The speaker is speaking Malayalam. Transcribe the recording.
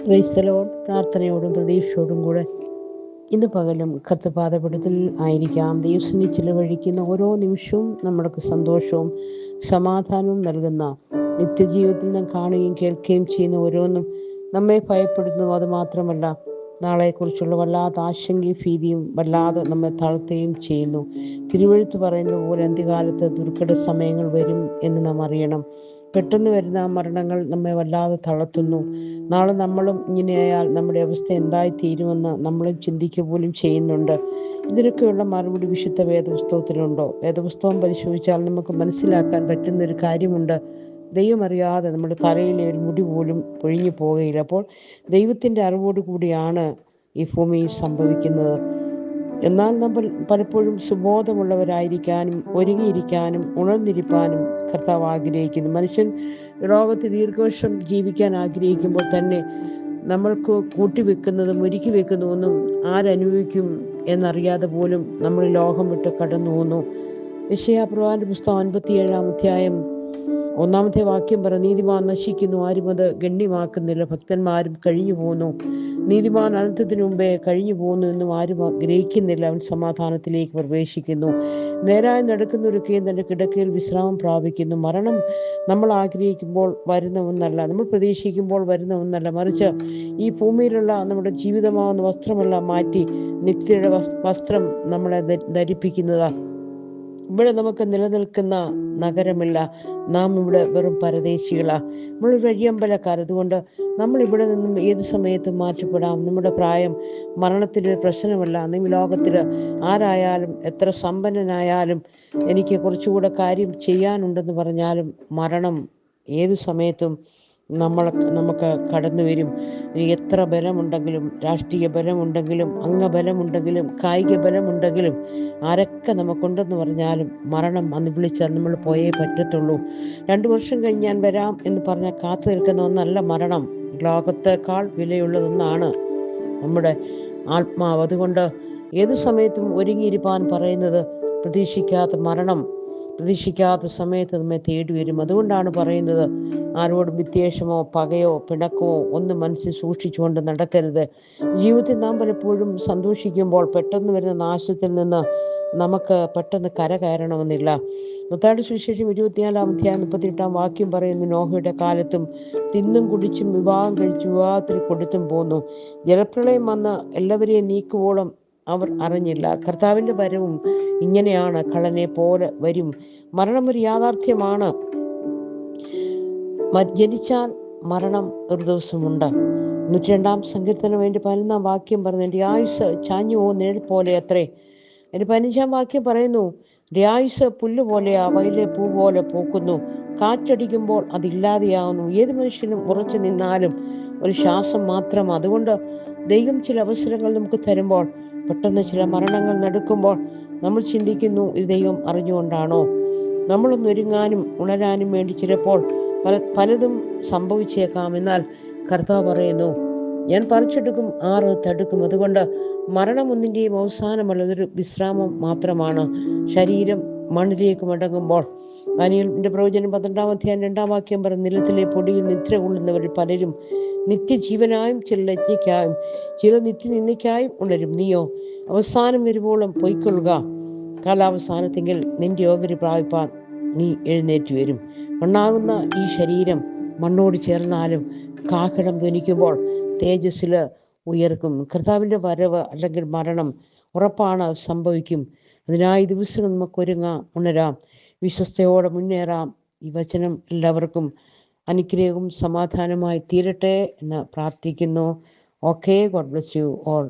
Price the lord. പ്രാർത്ഥനയോടും പ്രതീക്ഷയോടും കൂടെ ഇന്ന് പകലും കർത്തൃപാദപീഠത്തിൽ ആയിരിക്കാം. ദൈവത്തിന് ചിലവഴിക്കുന്ന ഓരോ നിമിഷവും നമ്മൾക്ക് സന്തോഷവും സമാധാനവും നൽകുന്ന, നിത്യജീവിതത്തിൽ നാം കാണുകയും കേൾക്കുകയും ചെയ്യുന്ന ഓരോന്നും നമ്മെ ഭയപ്പെടുന്നു. അതുമാത്രമല്ല, നാളെക്കുറിച്ചുള്ള വല്ലാത്ത ആശങ്കയും ഭീതിയും വല്ലാതെ നമ്മെ താഴ്ത്തുകയും ചെയ്യുന്നു. തിരുവെഴുത്ത് പറയുന്നത് പോലെ അന്ത്യകാലത്ത് ദുർഘട സമയങ്ങൾ വരും എന്ന് നാം അറിയണം. പെട്ടെന്ന് വരുന്ന മരണങ്ങൾ നമ്മെ വല്ലാതെ തളർത്തുന്നു. നാളെ നമ്മളും ഇങ്ങനെയായാൽ നമ്മുടെ അവസ്ഥ എന്തായിത്തീരുമെന്ന് നമ്മളും ചിന്തിക്കുക പോലും ചെയ്യുന്നുണ്ട്. ഇതിനൊക്കെയുള്ള മറുപടി വിശുദ്ധ വേദപുസ്തകത്തിലുണ്ടോ? വേദപുസ്തകം പരിശോധിച്ചാൽ നമുക്ക് മനസ്സിലാക്കാൻ പറ്റുന്നൊരു കാര്യമുണ്ട്. ദൈവം അറിയാതെ നമ്മുടെ തലയിലെ ഒരു മുടി പോലും പൊഴിഞ്ഞു പോകുകയില്ല. അപ്പോൾ ദൈവത്തിൻ്റെ അറിവോട് കൂടിയാണ് ഈ ഭൂമിയിൽ സംഭവിക്കുന്നത്. എന്നാൽ നമ്മൾ പലപ്പോഴും സുബോധമുള്ളവരായിരിക്കാനും ഒരുങ്ങിയിരിക്കാനും ഉണർന്നിരിക്കാനും കർത്താവ് ആഗ്രഹിക്കുന്നു. മനുഷ്യൻ ലോകത്ത് ദീർഘവർഷം ജീവിക്കാൻ ആഗ്രഹിക്കുമ്പോൾ തന്നെ നമ്മൾക്ക് കൂട്ടിവെക്കുന്നതും ഒരുക്കി വെക്കുന്നതൊന്നും ആരനുഭവിക്കും എന്നറിയാതെ പോലും നമ്മൾ ലോകം വിട്ട് കടന്നു പോകുന്നു. യെശയ്യാപ്രവാചകന്റെ പുസ്തകം 57-ാം അധ്യായം 1-ാമത്തെ വാക്യം പറ, നീതിമാൻ നശിക്കുന്നു, ആരും അത് ഗണ്യമാക്കുന്നില്ല. ഭക്തന്മാരും കഴിഞ്ഞു പോകുന്നു. നീതിമാൻ അനന്തത്തിനു മുമ്പേ കഴിഞ്ഞു പോകുന്നു എന്നും ആരും ഗ്രഹിക്കുന്നില്ല. അവൻ സമാധാനത്തിലേക്ക് പ്രവേശിക്കുന്നു. നേരായി നടക്കുന്നവരൊക്കെയും തൻ്റെ കിടക്കയിൽ വിശ്രാമം പ്രാപിക്കുന്നു. മരണം നമ്മൾ ആഗ്രഹിക്കുമ്പോൾ വരുന്ന ഒന്നല്ല, നമ്മൾ പ്രതീക്ഷിക്കുമ്പോൾ വരുന്ന ഒന്നല്ല, മറിച്ച് ഈ ഭൂമിയിലുള്ള നമ്മുടെ ജീവിതമാകുന്ന വസ്ത്രമെല്ലാം മാറ്റി നിത്യയുടെ വസ്ത്രം നമ്മളെ ധരിപ്പിക്കുന്നതാണ്. ഇവിടെ നമുക്ക് നിലനിൽക്കുന്ന നഗരമില്ല. നാം ഇവിടെ വെറും പരദേശികളാണ്. നമ്മളൊരു വഴിയമ്പലക്കാർ. അതുകൊണ്ട് നമ്മൾ ഇവിടെ നിന്നും ഏത് സമയത്തും മാറ്റപ്പെടാം. നമ്മുടെ പ്രായം മരണത്തിൻ്റെ പ്രശ്നമല്ല. ഈ ലോകത്തിൽ ആരായാലും എത്ര സമ്പന്നനായാലും എനിക്ക് കുറച്ചുകൂടെ കാര്യം ചെയ്യാനുണ്ടെന്ന് പറഞ്ഞാലും മരണം ഏത് സമയത്തും നമുക്ക് കടന്നു വരും. എത്ര ബലമുണ്ടെങ്കിലും, രാഷ്ട്രീയ ബലമുണ്ടെങ്കിലും, അംഗബലമുണ്ടെങ്കിലും, കായിക ബലമുണ്ടെങ്കിലും, ആരൊക്കെ നമുക്കുണ്ടെന്ന് പറഞ്ഞാലും മരണം അന്ന് വിളിച്ചാൽ നമ്മൾ പോയേ പറ്റത്തുള്ളൂ. 2 വർഷം കഴിഞ്ഞ് ഞാൻ വരാം എന്ന് പറഞ്ഞാൽ കാത്തു നിൽക്കുന്ന ഒന്നല്ല മരണം. ലോകത്തേക്കാൾ വിലയുള്ളതൊന്നാണ് നമ്മുടെ ആത്മാവ്. അതുകൊണ്ട് ഏത് സമയത്തും ഒരുങ്ങിയിരിക്കാൻ പറയുന്നത്, പ്രതീക്ഷിക്കാത്ത മരണം പ്രതീക്ഷിക്കാത്ത സമയത്ത് നമ്മെ തേടി വരും. അതുകൊണ്ടാണ് പറയുന്നത്, ആരോടും വിദ്വേഷമോ പകയോ പിണക്കമോ ഒന്നും മനസ്സിൽ സൂക്ഷിച്ചുകൊണ്ട് നടക്കരുത്. ജീവിതത്തിൽ നാം പലപ്പോഴും സന്തോഷിക്കുമ്പോൾ പെട്ടെന്ന് വരുന്ന നാശത്തിൽ നിന്ന് നമുക്ക് പെട്ടെന്ന് കരകയറണമെന്നില്ല. മത്തായിയുടെ സുവിശേഷം 24-ാം അധ്യായം 38-ാം വാക്യം പറയുന്നു, നോഹയുടെ കാലത്തും തിന്നും കുടിച്ചും വിവാഹം കഴിച്ചു വിവാഹത്തിന് കൊടുത്തും പോന്നു. ജലപ്രളയം വന്ന് എല്ലാവരെയും നീക്കുവോളം അവർ അറിഞ്ഞില്ല. കർത്താവിൻ്റെ വരവും ഇങ്ങനെയാണ്, കള്ളനെ പോലെ വരും. മരണം ഒരു യാഥാർത്ഥ്യമാണ്. ജനിച്ചാൽ മരണം ഒരു ദിവസമുണ്ട്. 102-ാം സങ്കീർത്തനം 11-ാം വാക്യം പറഞ്ഞു, എൻ്റെ ആയുസ് ചാഞ്ഞു പോകുന്ന നിഴൽ പോലെ അത്രേ. 15-ാം വാക്യം പറയുന്നു, എൻ്റെ ആയുസ് പുല്ല് പോലെയാ, വയലിലെ പൂ പോലെ പൂക്കുന്നു. കാറ്റടിക്കുമ്പോൾ അതില്ലാതെയാകുന്നു. ഏത് മനുഷ്യനും ഉറച്ചു നിന്നാലും ഒരു ശ്വാസം മാത്രം. അതുകൊണ്ട് ദൈവം ചില അവസരങ്ങൾ നമുക്ക് തരുമ്പോൾ, പെട്ടെന്ന് ചില മരണങ്ങൾ നടക്കുമ്പോൾ നമ്മൾ ചിന്തിക്കുന്നു, ഇത് ദൈവം അറിഞ്ഞുകൊണ്ടാണോ? നമ്മളൊന്ന് ഒരുങ്ങാനും ഉണരാനും വേണ്ടി ചിലപ്പോൾ പലതും സംഭവിച്ചേക്കാം. എന്നാൽ കർത്താവ് പറയുന്നു, ഞാൻ പറിച്ചെടുക്കും, ആറ് തടുക്കും. അതുകൊണ്ട് മരണം ഒന്നിൻ്റെയും അവസാനമല്ല, അതൊരു വിശ്രാമം മാത്രമാണ്. ശരീരം മണ്ണിലേക്ക് മടങ്ങുമ്പോൾ ദാനിയേലിന്റെ പ്രവചനം 12-ാം അധ്യായം 2-ാം വാക്യം പറഞ്ഞു, നിലത്തിലെ പൊടിയിൽ നിദ്ര കൊള്ളുന്നവരിൽ പലരും നിത്യജീവനായും ചില ലജ്ഞയ്ക്കായും ചില നിത്യനിന്ദയ്ക്കായും ഉണരും. നീയോ അവസാനം വരുവോളം പൊയ്ക്കൊള്ളുക. കാലാവസാനത്തെങ്കിൽ നിന്റെ ഓഹരി പ്രാപിപ്പാൻ നീ എഴുന്നേറ്റ് വരും. മണ്ണാകുന്ന ഈ ശരീരം മണ്ണോട് ചേർന്നാലും കാഹളം ധ്വനിക്കുമ്പോൾ തേജസ്സിൽ ഉയർക്കും. കർത്താവിൻ്റെ വരവ് അല്ലെങ്കിൽ മരണം ഉറപ്പാണ്, സംഭവിക്കും. അതിനായി ദിവസം നമുക്ക് ഒരുങ്ങാം, ഉണരാം, വിശ്വസ്തയോടെ മുന്നേറാം. ഈ വചനം എല്ലാവർക്കും അനുഗ്രഹവും സമാധാനമായി തീരട്ടെ എന്ന് പ്രാർത്ഥിക്കുന്നു. Okay, God bless you all.